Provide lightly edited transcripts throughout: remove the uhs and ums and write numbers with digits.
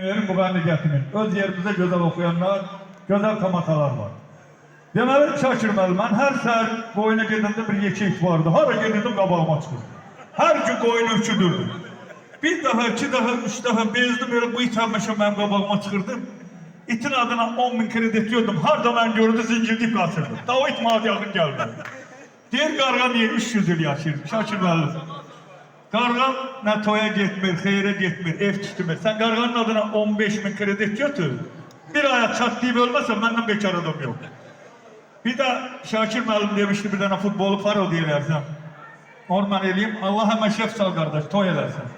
Erim müğənniyyətinin öz yerimizdə gözəl oxuyanlar, gözəl kamatalar var. Deməli, Şakir müəllim, mən hər səhər qoyuna gedəndə bir yekik vardı. Hara gedirdim, qabağıma çıxırdı. Hər gün qoyunu öküdürdüm. Bir dəfə, iki dəfə, üç dəfə bezdim, elə bu it həmişə mənim qabağıma çıxırdım. İtin adına 10.000 kredit diyordum. Harda mən gördü, zincirliyib qaçırdım. Daha o it maddi yaxın gəldi. Deyir, qarğa niye 300 il yaşayır? Şakir müəllim. Qarğa nə toya getmir, xeyrə getmir, ev tutmur. Sən qarğanın adına 15.000 kredit götür. Bir aya çatlayıb ölməsən, məndən bekar adam yox. Bir de Şakir müəllim demişti, bir dənə futbolu parodiya elərsəm. Onu mən eləyim, Allah həmən şef sal qardaş, toy eləsin.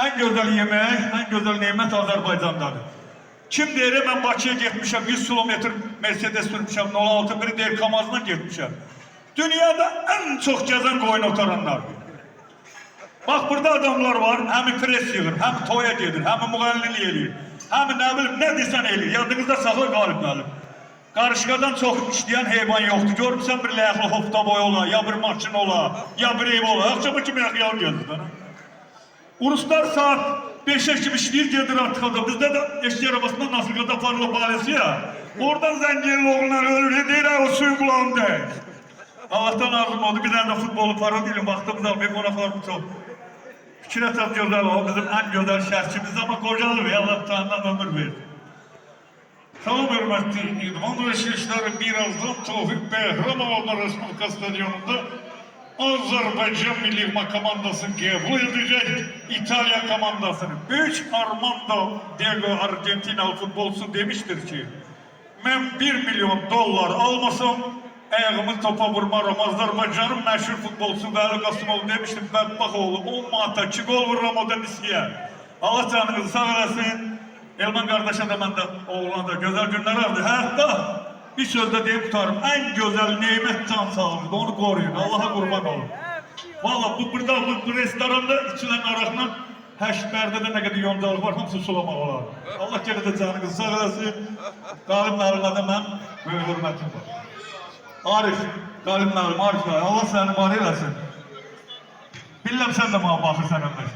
En güzel yemək, en güzel nimet Azərbaycandadır. Kim deyir, mən Bakıya getmişəm, 100 kilometr Mercedes sürmüşəm, 06 biri deyir, Kamazına getmişəm. Dünyada en çok gezen koyun otaranlardır. Bak burada adamlar var, hem pres yığır, hem toya gedir, hem müğənnili eləyir, hem ne bileyim, ne desen eləyir. Yadınızda saxla qalib məlim. Qarışqadan çok işleyen heyvan yoktu. Görmüşsən bir ləyəxli hofta boy ola, ya bir maşın ola, ya bir ev ola. Akşamı kimi yaxıyal gezdi bana. Ruslar saat 5'e kimi işleyir, gedir artıqada. Bizde de eşki arabasından nasıl kadar parla balesi ya. Oradan zənginin oğullar ölür, deyir, o suyun kulağındayız. Allah'tan arzum oldu, bir tane de futbolu para değilim, vaxtımız almayıp ona farklı çok. Fikirə çok güzel o, bizim en güzel şərçimiz ama kocalı ve Allah Teala'dan ömür verir. Salam hürmetli İdman Reşişleri birazdan Tevfik Behramoğlu Respublika Stadionunda Azerbaycan Milli Komandasını kabul edecek İtalya komandasını. Büyük Armando Diego Argentinalı futbolcusu demiştir ki ben 1 milyon dolar almasam ayağımı topa vurmarım. Azerbaycan'ın meşhur futbolcusu Vəli Qasımov demiştim, Bədbaxoğlu 10 manata 2 gol vururam o da nisiyə. Allah canınızı sağ eləsin. Elman kardeşe de ben de oğlana da güzel günler aldı. Hayatta bir sözde deyip tutarım. En güzel nimet can sağlığı. Onu koruyun. Allah'a kurban olun. Vallahi bu restoranda içilen arakla Həşbərdə de ne kadar yoncalık var. Hamısı sulamaq olar. Allah gene de canınızı sağ eləsin. Qalim müəllimə de mən böyük hürmətim var. Arif, Qalim müəllim, Arif, Allah səni var eləsin. Bilirəm sən də bana baxırsan ömür.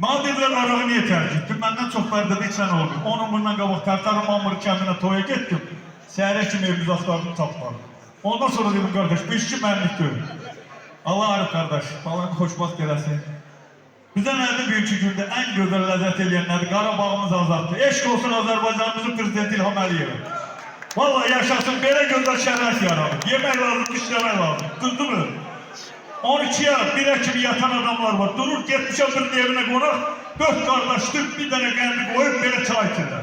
Madələr arağı niye tercih ettim? Benden çok perdede içen oldu. Onun bundan qabaq Tərtarım Mamırı kendine toya getdim. Səhərə kimi evimiz aslarını tapmadım. Ondan sonra dedim kardeş, bu işçi mənlik görür. Allah Arif kardeş, falan hoşbaz gələsin. Bizə nədir büyük günde en güzel lezzet eləyənlərdir. Qarabağımız azaddır. Eşq olsun Azərbaycanımızın prezidenti İlham Əliyevə. Vallahi yaşasın, belə gözəl şərəf yaradır. Yemək lazım, işləmək lazım. Düzdürmü? 12'ye 1'e kimi yatan adamlar var. Durur gitmişe birinin evine konar. 4 kardeşlik bir tane kendi koyup böyle çay içirler.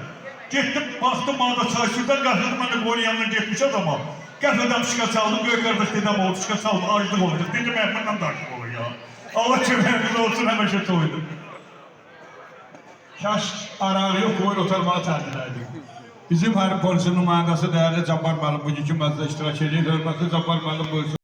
Gittim baktım ağda çay içirden kahvedim ben de koyun yanına gitmiş adama. Kahveden şıka çaldım. Göğe kardeş dedem oldu şıka çaldım. Acılık olacak. Dedim efendim takip olur ya. Allah çevremiz olsun hemen şey toydum. Kaş arağı yok koyun oturmağı tercih edildi. Bizim her polisin nümayəndəsi değerli Cabbar müəllim bugünkü məclisdə iştirak edir. Hörmətli Cabbar müəllim buyursun.